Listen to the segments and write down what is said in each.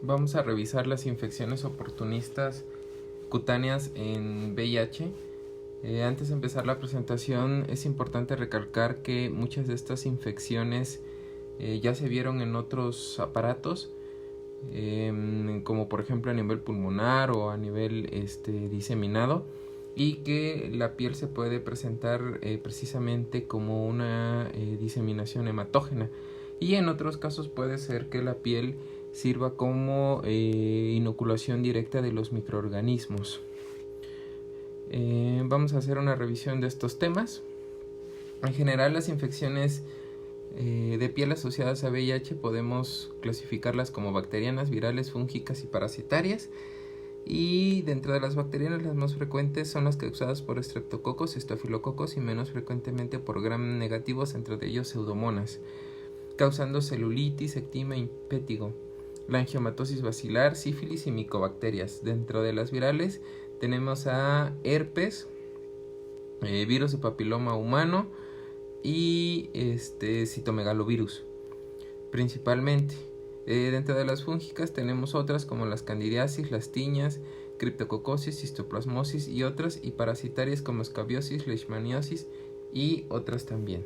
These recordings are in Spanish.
Vamos a revisar las infecciones oportunistas cutáneas en VIH. Antes de empezar la presentación es importante recalcar que muchas de estas infecciones ya se vieron en otros aparatos, como por ejemplo a nivel pulmonar o a nivel diseminado, y que la piel se puede presentar precisamente como una diseminación hematógena, y en otros casos puede ser que la piel sirva como inoculación directa de los microorganismos. Vamos a hacer una revisión de estos temas. En general, las infecciones de piel asociadas a VIH podemos clasificarlas como bacterianas, virales, fúngicas y parasitarias. Y dentro de las bacterianas, las más frecuentes son las causadas por estreptococos, estafilococos y menos frecuentemente por gram negativos, entre ellos pseudomonas, causando celulitis, ectima e impétigo, la angiomatosis bacilar, sífilis y micobacterias. Dentro de las virales tenemos a herpes, virus de papiloma humano y citomegalovirus principalmente. Dentro de las fúngicas tenemos otras como las candidiasis, las tiñas, criptococosis, histoplasmosis y otras, y parasitarias como escabiosis, leishmaniosis y otras también.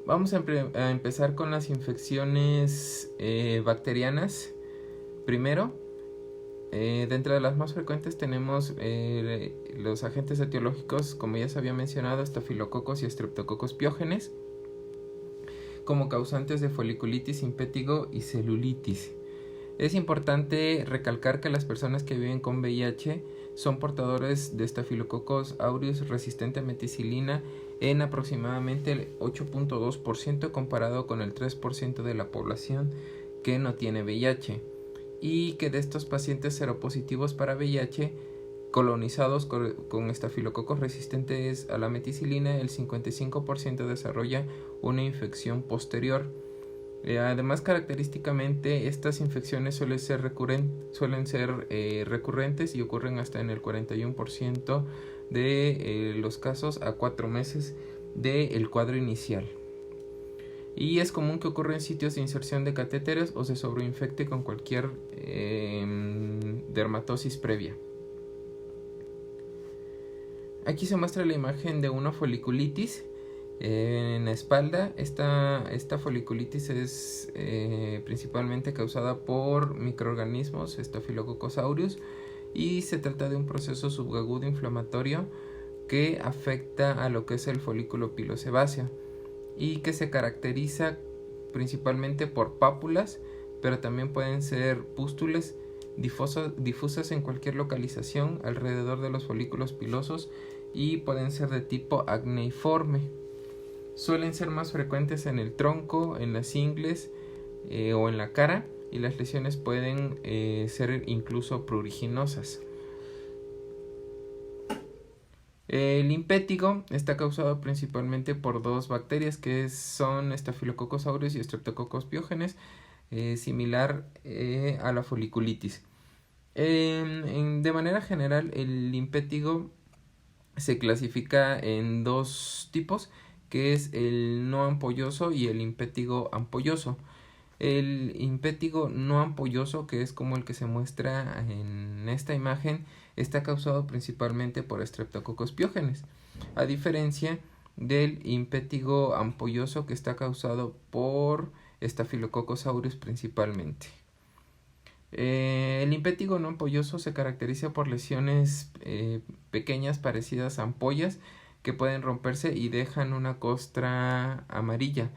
Vamos a empezar con las infecciones bacterianas. Primero, dentro de las más frecuentes tenemos los agentes etiológicos, como ya se había mencionado, estafilococos y estreptococos piógenes, como causantes de foliculitis, impétigo y celulitis. Es importante recalcar que las personas que viven con VIH son portadores de Staphylococcus aureus resistente a meticilina en aproximadamente el 8.2% comparado con el 3% de la población que no tiene VIH, y que de estos pacientes seropositivos para VIH colonizados con estafilococos resistentes a la meticilina, el 55% desarrolla una infección posterior. Además, característicamente, estas infecciones suelen ser recurrentes y ocurren hasta en el 41% de los casos a 4 meses del cuadro inicial. Y es común que ocurra en sitios de inserción de catéteres o se sobreinfecte con cualquier dermatosis previa. Aquí se muestra la imagen de una foliculitis en la espalda. Esta foliculitis es principalmente causada por microorganismos Staphylococcus aureus, y se trata de un proceso subagudo inflamatorio que afecta a lo que es el folículo pilosebáceo y que se caracteriza principalmente por pápulas, pero también pueden ser pústulas difusas en cualquier localización alrededor de los folículos pilosos, y pueden ser de tipo acneiforme. Suelen ser más frecuentes en el tronco, en las ingles o en la cara, y las lesiones pueden ser incluso pruriginosas. El impétigo está causado principalmente por dos bacterias que son Staphylococcus aureus y Streptococcus piógenes, similar a la foliculitis. De manera general, el impétigo se clasifica en dos tipos, que es el no ampolloso y el impétigo ampolloso. El impétigo no ampolloso, que es como el que se muestra en esta imagen, está causado principalmente por Streptococcus piógenes, a diferencia del impétigo ampolloso, que está causado por Staphylococcus aureus principalmente. El impétigo no ampolloso se caracteriza por lesiones pequeñas parecidas a ampollas que pueden romperse y dejan una costra amarilla,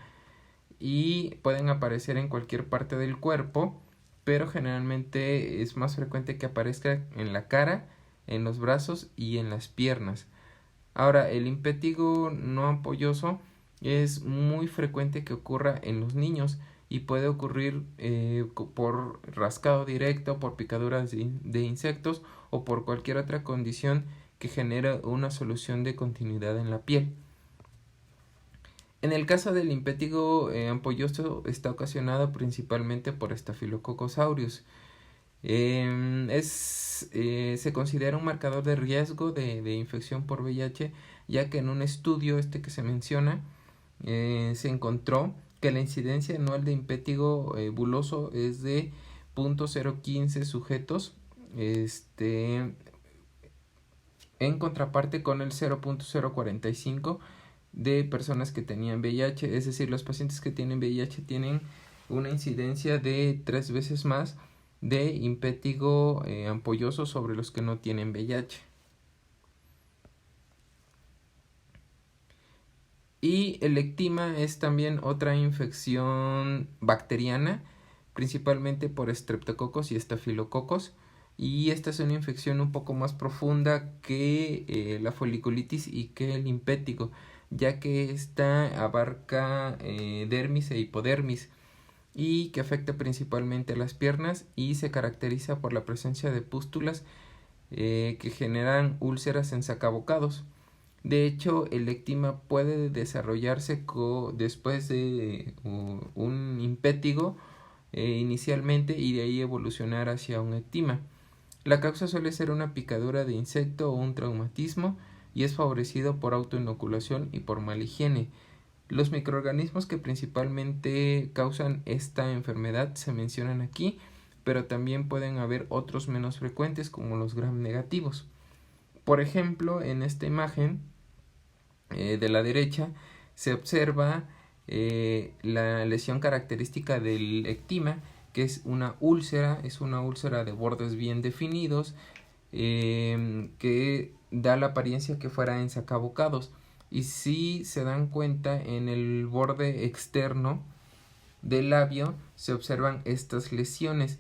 y pueden aparecer en cualquier parte del cuerpo, pero generalmente es más frecuente que aparezca en la cara, en los brazos y en las piernas. Ahora, el impétigo no ampolloso es muy frecuente que ocurra en los niños, y puede ocurrir por rascado directo, por picaduras de insectos o por cualquier otra condición que genere una solución de continuidad en la piel. En el caso del impétigo ampolloso, está ocasionado principalmente por Staphylococcus aureus. Se considera un marcador de riesgo de infección por VIH, ya que en un estudio que se menciona se encontró que la incidencia anual de impétigo buloso es de 0.015 sujetos, en contraparte con el 0.045 de personas que tenían VIH. Es decir, los pacientes que tienen VIH tienen una incidencia de 3 veces más de impétigo ampolloso sobre los que no tienen VIH. Y el ectima es también otra infección bacteriana, principalmente por estreptococos y estafilococos. Y esta es una infección un poco más profunda que la foliculitis y que el impétigo, ya que esta abarca dermis e hipodermis y que afecta principalmente a las piernas y se caracteriza por la presencia de pústulas que generan úlceras en sacabocados. De hecho, el ectima puede desarrollarse después de un impétigo inicialmente y de ahí evolucionar hacia un ectima. La causa suele ser una picadura de insecto o un traumatismo y es favorecido por autoinoculación y por mala higiene. Los microorganismos que principalmente causan esta enfermedad se mencionan aquí, pero también pueden haber otros menos frecuentes como los gram negativos. Por ejemplo, en esta imagen de la derecha se observa la lesión característica del ectima, que es una úlcera de bordes bien definidos, que da la apariencia que fuera en sacabocados. Y si se dan cuenta, en el borde externo del labio se observan estas lesiones.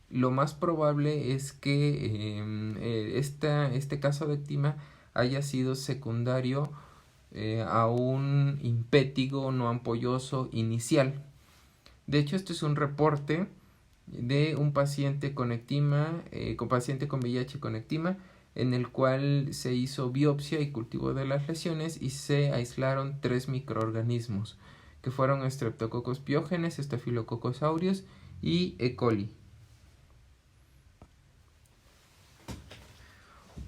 Lo más probable es que este caso de ectima haya sido secundario a un impétigo no ampolloso inicial. De hecho, este es un reporte de un paciente con ectima, paciente con VIH con ectima, en el cual se hizo biopsia y cultivo de las lesiones y se aislaron 3 microorganismos, que fueron Streptococcus pyogenes, Staphylococcus aureus y E. coli.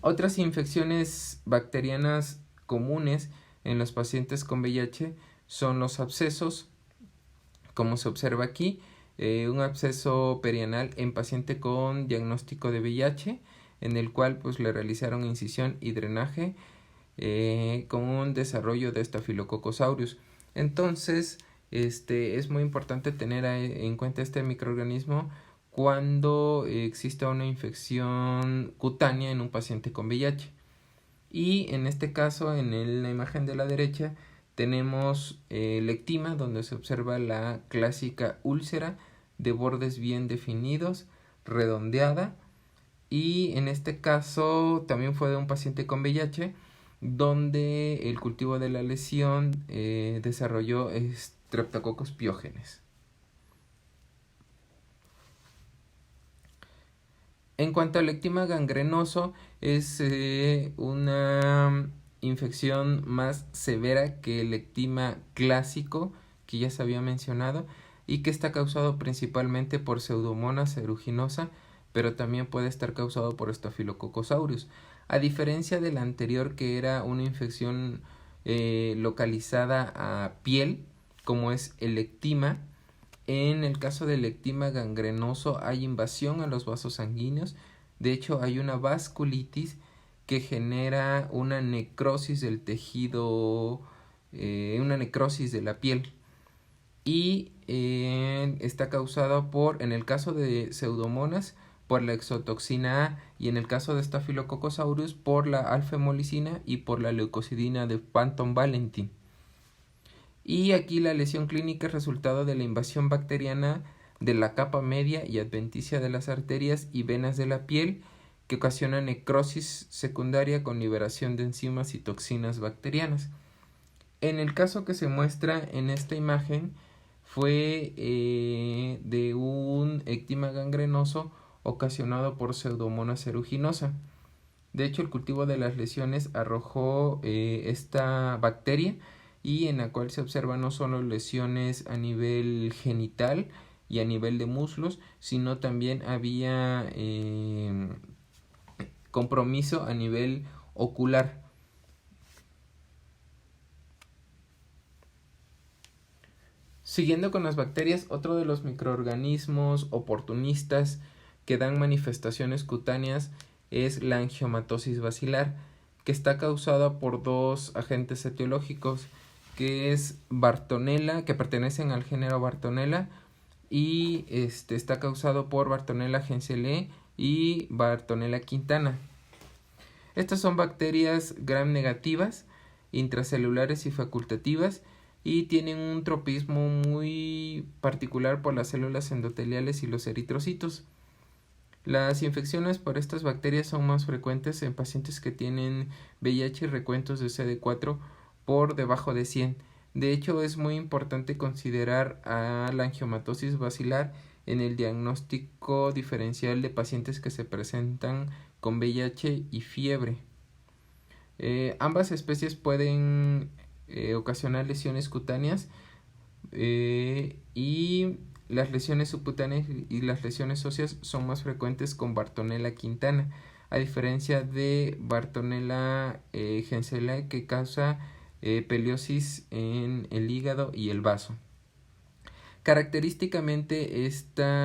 Otras infecciones bacterianas comunes en los pacientes con VIH son los abscesos, como se observa aquí, un absceso perianal en paciente con diagnóstico de VIH, en el cual pues le realizaron incisión y drenaje con un desarrollo de Staphylococcus aureus. Entonces, es muy importante tener en cuenta este microorganismo cuando exista una infección cutánea en un paciente con VIH. Y en este caso, en la imagen de la derecha, tenemos el ectima, donde se observa la clásica úlcera de bordes bien definidos, redondeada. Y en este caso también fue de un paciente con VIH, donde el cultivo de la lesión desarrolló Streptococcus pyogenes. En cuanto al ectima gangrenoso, es una infección más severa que el ectima clásico que ya se había mencionado y que está causado principalmente por Pseudomonas aeruginosa, pero también puede estar causado por Staphylococcus aureus. A diferencia de la anterior, que era una infección localizada a piel, como es el ectima, en el caso del ectima gangrenoso hay invasión a los vasos sanguíneos. De hecho, hay una vasculitis que genera una necrosis del tejido, una necrosis de la piel. Y está causada por, en el caso de Pseudomonas, por la exotoxina A, y en el caso de Staphylococcus aureus por la alfa-hemolicina y por la leucocidina de Panton-Valentin. Y aquí la lesión clínica es resultado de la invasión bacteriana de la capa media y adventicia de las arterias y venas de la piel, que ocasiona necrosis secundaria con liberación de enzimas y toxinas bacterianas. En el caso que se muestra en esta imagen fue de un ectima gangrenoso ocasionado por Pseudomonas aeruginosa. De hecho, el cultivo de las lesiones arrojó esta bacteria, y en la cual se observan no solo lesiones a nivel genital y a nivel de muslos, sino también había compromiso a nivel ocular. Siguiendo con las bacterias, otro de los microorganismos oportunistas que dan manifestaciones cutáneas es la angiomatosis bacilar, que está causada por dos agentes etiológicos, que es Bartonella, que pertenecen al género Bartonella, y está causado por Bartonella henselae y Bartonella quintana. Estas son bacterias gram negativas, intracelulares y facultativas, y tienen un tropismo muy particular por las células endoteliales y los eritrocitos. Las infecciones por estas bacterias son más frecuentes en pacientes que tienen VIH y recuentos de CD4 por debajo de 100. De hecho, es muy importante considerar a la angiomatosis bacilar en el diagnóstico diferencial de pacientes que se presentan con VIH y fiebre. Ambas especies pueden ocasionar lesiones cutáneas y las lesiones subcutáneas y las lesiones óseas son más frecuentes con Bartonella quintana, a diferencia de Bartonella henselae, que causa peliosis en el hígado y el vaso. Característicamente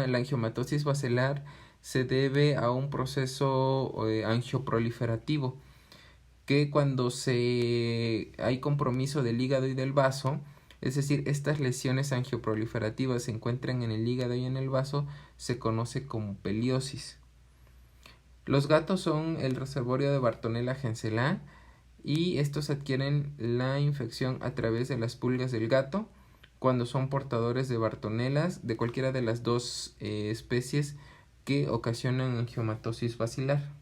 la angiomatosis bacelar se debe a un proceso angioproliferativo, que cuando hay compromiso del hígado y del vaso, es decir, estas lesiones angioproliferativas se encuentran en el hígado y en el vaso, se conoce como peliosis. Los gatos son el reservorio de Bartonella henselae y estos adquieren la infección a través de las pulgas del gato cuando son portadores de Bartonellas de cualquiera de las dos especies que ocasionan angiomatosis bacilar.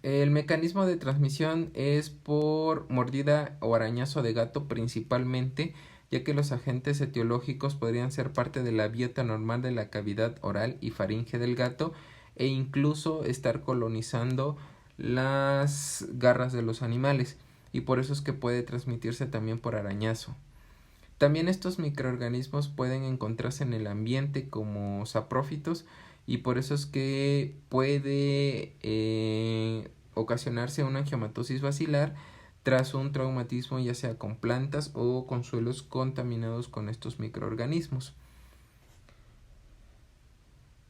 El mecanismo de transmisión es por mordida o arañazo de gato principalmente, ya que los agentes etiológicos podrían ser parte de la biota normal de la cavidad oral y faringe del gato e incluso estar colonizando las garras de los animales, y por eso es que puede transmitirse también por arañazo. También estos microorganismos pueden encontrarse en el ambiente como saprófitos, y por eso es que puede ocasionarse una angiomatosis bacilar tras un traumatismo, ya sea con plantas o con suelos contaminados con estos microorganismos.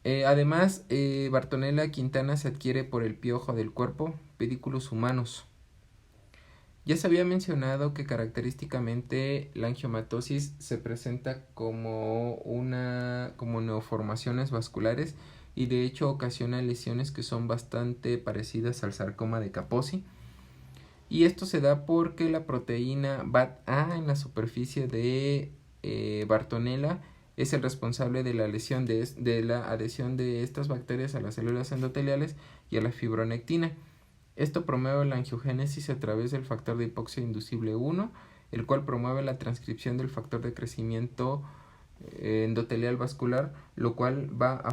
Además, Bartonella quintana se adquiere por el piojo del cuerpo, pedículos humanos. Ya se había mencionado que característicamente la angiomatosis se presenta como neoformaciones vasculares, y de hecho ocasiona lesiones que son bastante parecidas al sarcoma de Kaposi. Y esto se da porque la proteína BAT-A en la superficie de Bartonella es el responsable de la lesión de la adhesión de estas bacterias a las células endoteliales y a la fibronectina. Esto promueve la angiogénesis a través del factor de hipoxia inducible 1, el cual promueve la transcripción del factor de crecimiento endotelial vascular, lo cual va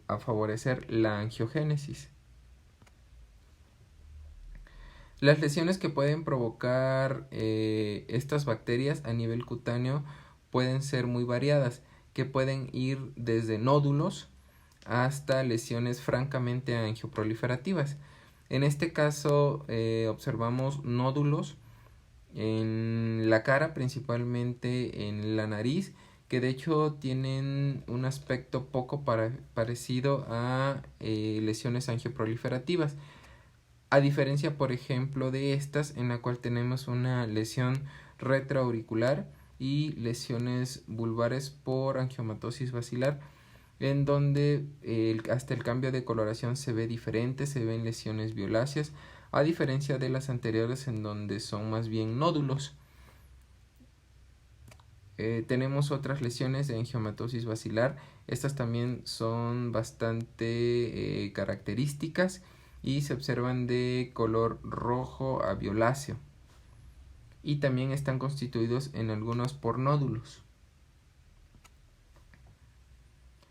a favorecer la angiogénesis. Las lesiones que pueden provocar estas bacterias a nivel cutáneo pueden ser muy variadas, que pueden ir desde nódulos hasta lesiones francamente angioproliferativas. En este caso observamos nódulos en la cara, principalmente en la nariz, que de hecho tienen un aspecto poco parecido a lesiones angioproliferativas, a diferencia, por ejemplo, de estas, en la cual tenemos una lesión retroauricular y lesiones vulvares por angiomatosis bacilar, en donde hasta el cambio de coloración se ve diferente, se ven lesiones violáceas, a diferencia de las anteriores en donde son más bien nódulos. Tenemos otras lesiones de angiomatosis bacilar, estas también son bastante características y se observan de color rojo a violáceo, y también están constituidos en algunos por nódulos.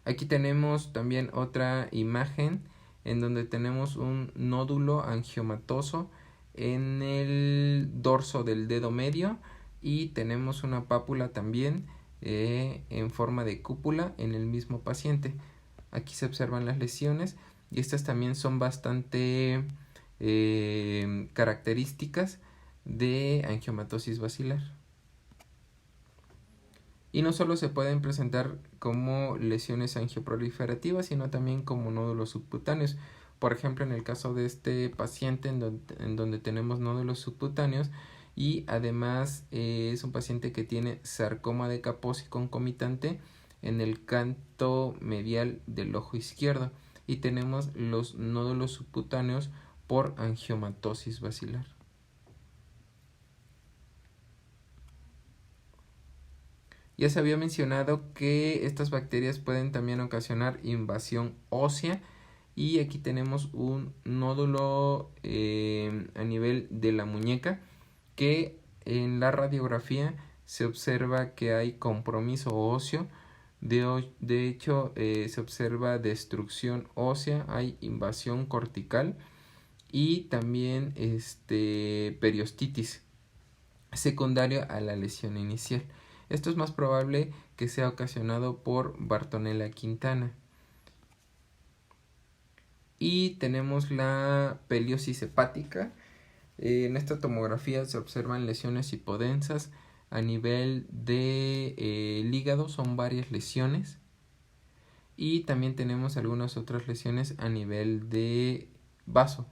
Aquí tenemos también otra imagen en donde tenemos un nódulo angiomatoso en el dorso del dedo medio, y tenemos una pápula también en forma de cúpula en el mismo paciente. Aquí se observan las lesiones y estas también son bastante características de angiomatosis bacilar. Y no solo se pueden presentar como lesiones angioproliferativas, sino también como nódulos subcutáneos. Por ejemplo, en el caso de este paciente en donde tenemos nódulos subcutáneos y además es un paciente que tiene sarcoma de Kaposi concomitante en el canto medial del ojo izquierdo y tenemos los nódulos subcutáneos por angiomatosis bacilar. Ya se había mencionado que estas bacterias pueden también ocasionar invasión ósea y aquí tenemos un nódulo a nivel de la muñeca que en la radiografía se observa que hay compromiso óseo. De hecho, se observa destrucción ósea, hay invasión cortical y también periostitis secundaria a la lesión inicial. Esto es más probable que sea ocasionado por Bartonella quintana. Y tenemos la peliosis hepática. En esta tomografía se observan lesiones hipodensas a nivel de hígado, son varias lesiones. Y también tenemos algunas otras lesiones a nivel de vaso.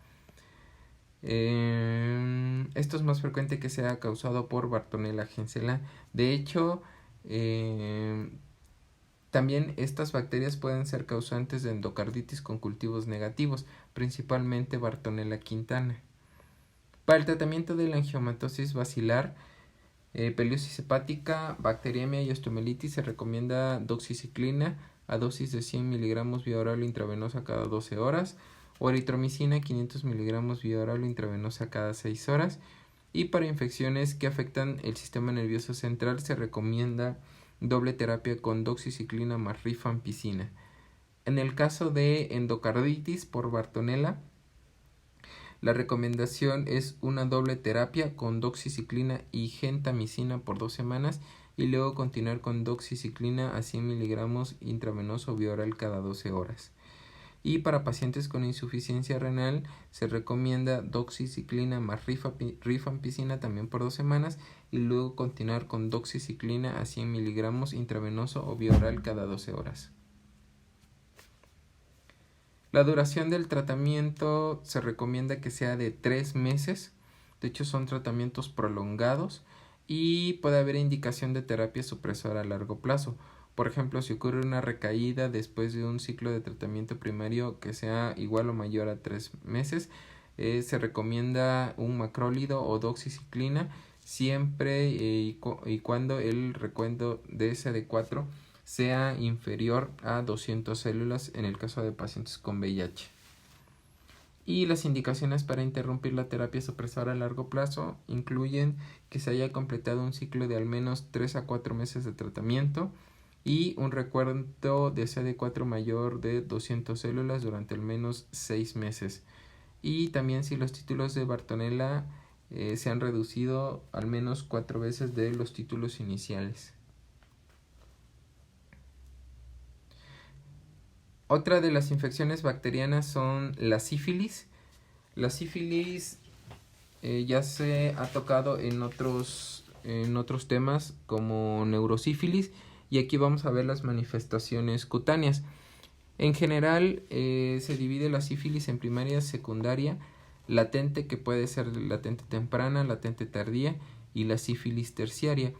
Esto es más frecuente que sea causado por Bartonella henselae. De hecho, también estas bacterias pueden ser causantes de endocarditis con cultivos negativos, principalmente Bartonella quintana. Para el tratamiento de la angiomatosis bacilar, peliosis hepática, bacteriemia y osteomelitis se recomienda doxiciclina a dosis de 100 mg vía oral o intravenosa cada 12 horas o eritromicina 500 mg vía oral o intravenosa cada 6 horas. Y para infecciones que afectan el sistema nervioso central se recomienda doble terapia con doxiciclina más rifampicina. En el caso de endocarditis por Bartonella, la recomendación es una doble terapia con doxiciclina y gentamicina por 2 semanas y luego continuar con doxiciclina a 100 mg intravenoso vía oral cada 12 horas. Y para pacientes con insuficiencia renal se recomienda doxiciclina más rifampicina también por 2 semanas y luego continuar con doxiciclina a 100 mg intravenoso o vía oral cada 12 horas. La duración del tratamiento se recomienda que sea de 3 meses. De hecho, son tratamientos prolongados y puede haber indicación de terapia supresora a largo plazo. Por ejemplo, si ocurre una recaída después de un ciclo de tratamiento primario que sea igual o mayor a 3 meses, se recomienda un macrólido o doxiciclina siempre y cuando el recuento de CD4 sea inferior a 200 células en el caso de pacientes con VIH. Y las indicaciones para interrumpir la terapia supresora a largo plazo incluyen que se haya completado un ciclo de al menos 3 a 4 meses de tratamiento y un recuento de CD4 mayor de 200 células durante al menos 6 meses. Y también si los títulos de Bartonella se han reducido al menos 4 veces de los títulos iniciales. Otra de las infecciones bacterianas son la sífilis. La sífilis ya se ha tocado en otros temas como neurosífilis y aquí vamos a ver las manifestaciones cutáneas. En general se divide la sífilis en primaria, secundaria, latente, que puede ser latente temprana, latente tardía y la sífilis terciaria.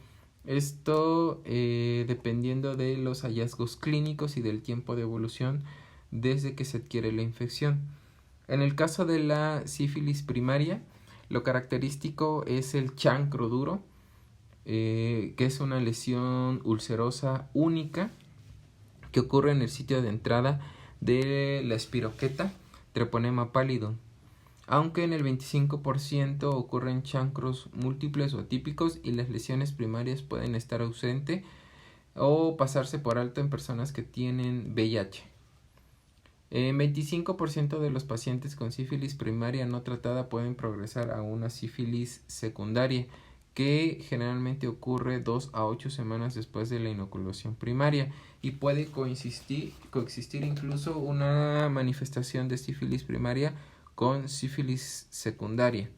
Esto dependiendo de los hallazgos clínicos y del tiempo de evolución desde que se adquiere la infección. En el caso de la sífilis primaria, lo característico es el chancro duro, que es una lesión ulcerosa única que ocurre en el sitio de entrada de la espiroqueta Treponema pallidum. Aunque en el 25% ocurren chancros múltiples o atípicos y las lesiones primarias pueden estar ausentes o pasarse por alto en personas que tienen VIH. En 25% de los pacientes con sífilis primaria no tratada pueden progresar a una sífilis secundaria, que generalmente ocurre 2 a 8 semanas después de la inoculación primaria y puede coexistir incluso una manifestación de sífilis primaria con sífilis secundaria.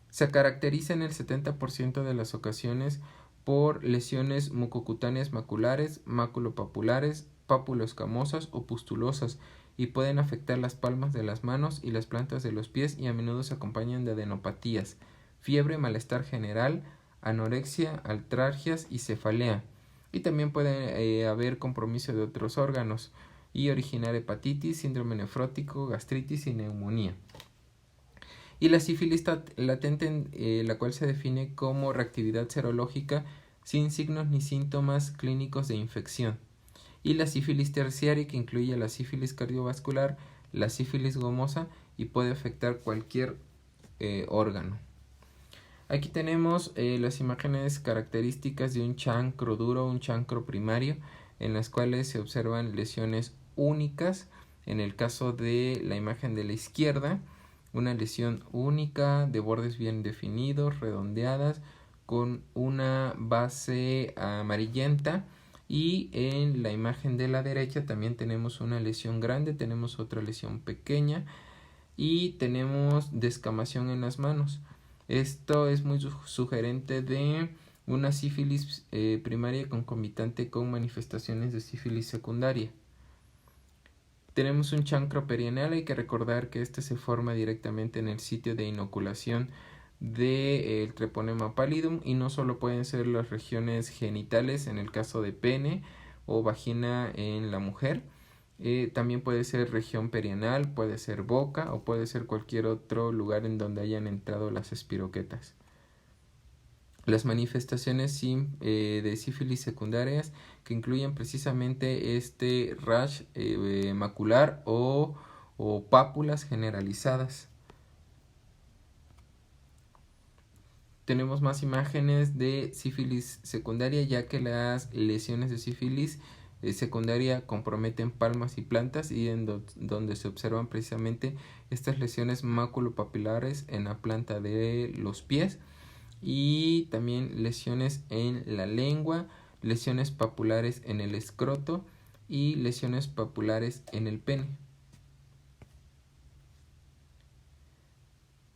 Se caracteriza en el 70% de las ocasiones por lesiones mucocutáneas maculares, maculopapulares, pápulo-escamosas o pustulosas, y pueden afectar las palmas de las manos y las plantas de los pies, y a menudo se acompañan de adenopatías, fiebre, malestar general, anorexia, artralgias y cefalea. Y también puede haber compromiso de otros órganos y originar hepatitis, síndrome nefrótico, gastritis y neumonía. Y la sífilis latente, la cual se define como reactividad serológica sin signos ni síntomas clínicos de infección. Y la sífilis terciaria, que incluye la sífilis cardiovascular, la sífilis gomosa, y puede afectar cualquier órgano. Aquí tenemos las imágenes características de un chancro duro, un chancro primario, en las cuales se observan lesiones únicas. En el caso de la imagen de la izquierda, una lesión única de bordes bien definidos, redondeadas, con una base amarillenta. Y en la imagen de la derecha también tenemos una lesión grande, tenemos otra lesión pequeña y tenemos descamación en las manos. Esto es muy sugerente de una sífilis primaria concomitante con manifestaciones de sífilis secundaria. Tenemos un chancro perianal. Hay que recordar que este se forma directamente en el sitio de inoculación del treponema pallidum, y no solo pueden ser las regiones genitales en el caso de pene o vagina en la mujer, también puede ser región perianal, puede ser boca o puede ser cualquier otro lugar en donde hayan entrado las espiroquetas. Las manifestaciones de sífilis secundarias, que incluyen precisamente este rash macular o pápulas generalizadas. Tenemos más imágenes de sífilis secundaria, ya que las lesiones de sífilis secundaria comprometen palmas y plantas, y donde se observan precisamente estas lesiones maculopapilares en la planta de los pies, y también lesiones en la lengua, lesiones papulares en el escroto y lesiones papulares en el pene.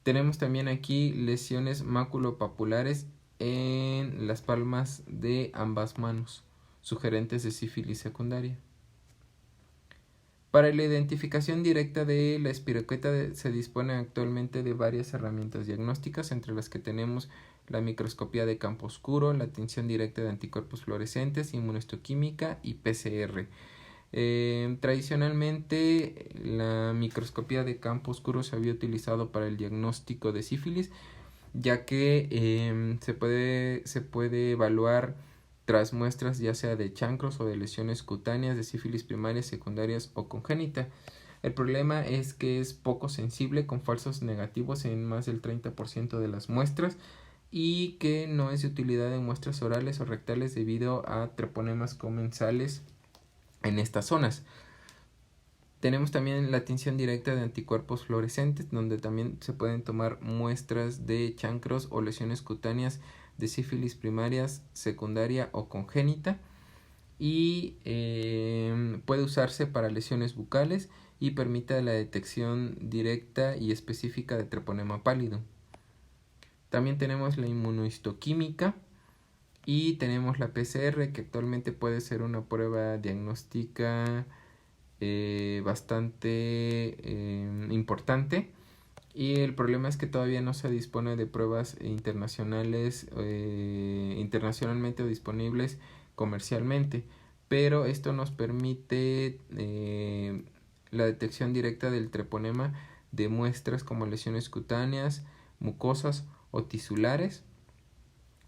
Tenemos también aquí lesiones maculopapulares en las palmas de ambas manos, sugerentes de sífilis secundaria. Para la identificación directa de la espiroqueta se dispone actualmente de varias herramientas diagnósticas, entre las que tenemos la microscopía de campo oscuro, la tinción directa de anticuerpos fluorescentes, inmunohistoquímica y PCR. Tradicionalmente la microscopía de campo oscuro se había utilizado para el diagnóstico de sífilis, ya que se puede evaluar tras muestras ya sea de chancros o de lesiones cutáneas de sífilis primarias, secundarias o congénita. El problema es que es poco sensible, con falsos negativos en más del 30% de las muestras, y que no es de utilidad en muestras orales o rectales debido a treponemas comensales en estas zonas. Tenemos también la tinción directa de anticuerpos fluorescentes, donde también se pueden tomar muestras de chancros o lesiones cutáneas de sífilis primarias, secundaria o congénita, y puede usarse para lesiones bucales y permite la detección directa y específica de treponema pallidum. También tenemos la inmunohistoquímica y tenemos la PCR, que actualmente puede ser una prueba diagnóstica bastante importante, y el problema es que todavía no se dispone de pruebas internacionalmente disponibles comercialmente, pero esto nos permite la detección directa del treponema de muestras como lesiones cutáneas, mucosas o tisulares,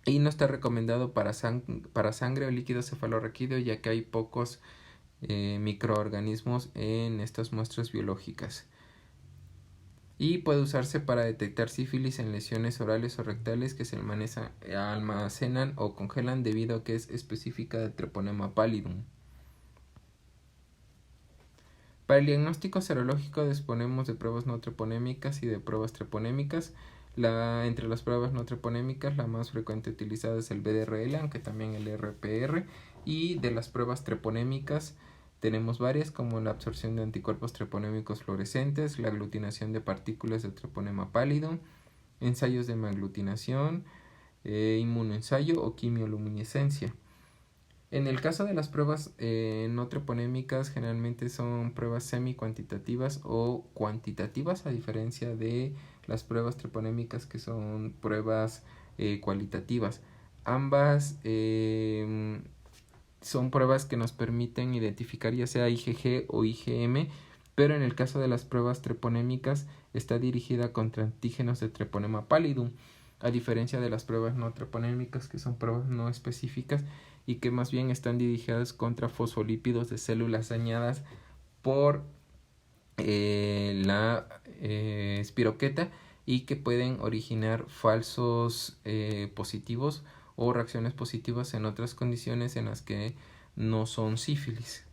y no está recomendado para sangre o líquido cefalorraquídeo, ya que hay pocos microorganismos en estas muestras biológicas. Y puede usarse para detectar sífilis en lesiones orales o rectales que se almacenan o congelan, debido a que es específica de treponema pallidum. Para el diagnóstico serológico disponemos de pruebas no treponémicas y de pruebas treponémicas. Entre las pruebas no treponémicas, la más frecuente utilizada es el BDRL, aunque también el RPR. Y de las pruebas treponémicas tenemos varias, como la absorción de anticuerpos treponémicos fluorescentes, la aglutinación de partículas de treponema pallidum, ensayos de hemaglutinación, inmunoensayo o quimioluminescencia. En el caso de las pruebas no treponémicas, generalmente son pruebas semi-cuantitativas o cuantitativas, a diferencia de las pruebas treponémicas, que son pruebas cualitativas. Ambas son pruebas que nos permiten identificar ya sea IgG o IgM, pero en el caso de las pruebas treponémicas está dirigida contra antígenos de Treponema pallidum, a diferencia de las pruebas no treponémicas, que son pruebas no específicas y que más bien están dirigidas contra fosfolípidos de células dañadas por la espiroqueta y que pueden originar falsos positivos o reacciones positivas en otras condiciones en las que no son sífilis.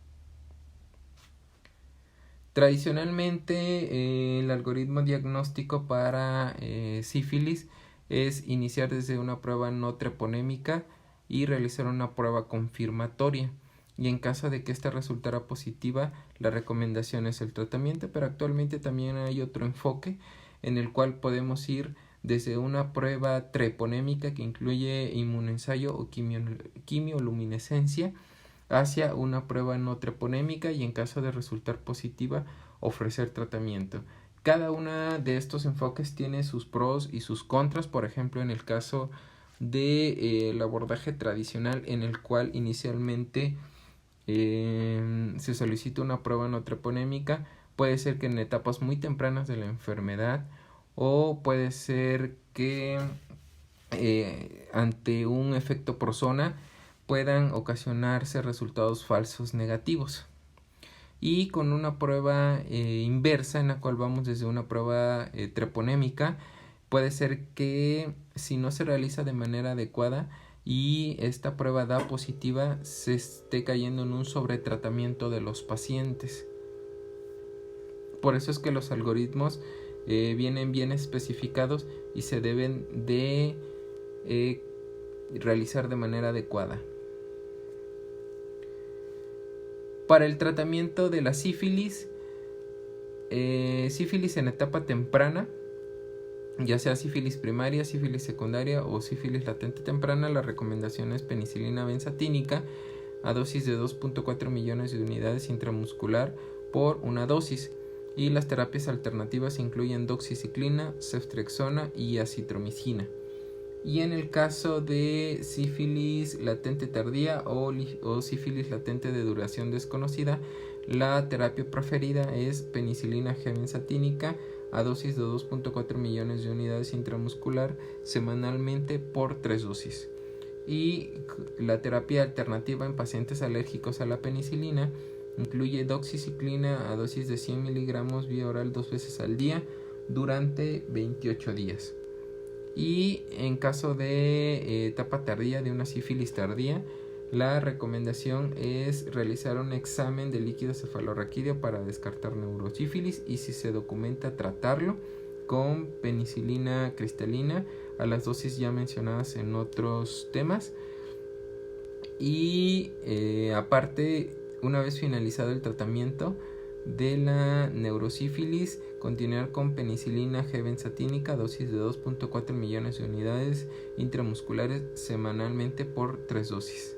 Tradicionalmente, el algoritmo diagnóstico para sífilis es iniciar desde una prueba no treponémica y realizar una prueba confirmatoria. Y en caso de que ésta resultara positiva, la recomendación es el tratamiento, pero actualmente también hay otro enfoque en el cual podemos ir desde una prueba treponémica que incluye inmunoensayo o quimioluminescencia hacia una prueba no treponémica y en caso de resultar positiva ofrecer tratamiento. Cada uno de estos enfoques tiene sus pros y sus contras. Por ejemplo, en el caso de el abordaje tradicional, en el cual inicialmente se solicita una prueba no treponémica, puede ser que en etapas muy tempranas de la enfermedad, o puede ser que ante un efecto por zona puedan ocasionarse resultados falsos negativos. Y con una prueba inversa, en la cual vamos desde una prueba treponémica, puede ser que si no se realiza de manera adecuada y esta prueba da positiva, se esté cayendo en un sobretratamiento de los pacientes. Por eso es que los algoritmos vienen bien especificados y se deben de realizar de manera adecuada. Para el tratamiento de la sífilis en etapa temprana, ya sea sífilis primaria, sífilis secundaria o sífilis latente temprana, la recomendación es penicilina benzatínica a dosis de 2.4 millones de unidades intramuscular por una dosis. Y las terapias alternativas incluyen doxiciclina, ceftriaxona y acitromicina. Y en el caso de sífilis latente tardía o sífilis latente de duración desconocida, la terapia preferida es penicilina G benzatínica a dosis de 2.4 millones de unidades intramuscular semanalmente por 3 dosis. Y la terapia alternativa en pacientes alérgicos a la penicilina incluye doxiciclina a dosis de 100 miligramos vía oral 2 veces al día durante 28 días. Y en caso de etapa tardía de una sífilis tardía, la recomendación es realizar un examen de líquido cefalorraquídeo para descartar neurosífilis y, si se documenta, tratarlo con penicilina cristalina a las dosis ya mencionadas en otros temas. Y aparte, una vez finalizado el tratamiento de la neurosífilis, continuar con penicilina G benzatínica, dosis de 2.4 millones de unidades intramusculares semanalmente por 3 dosis.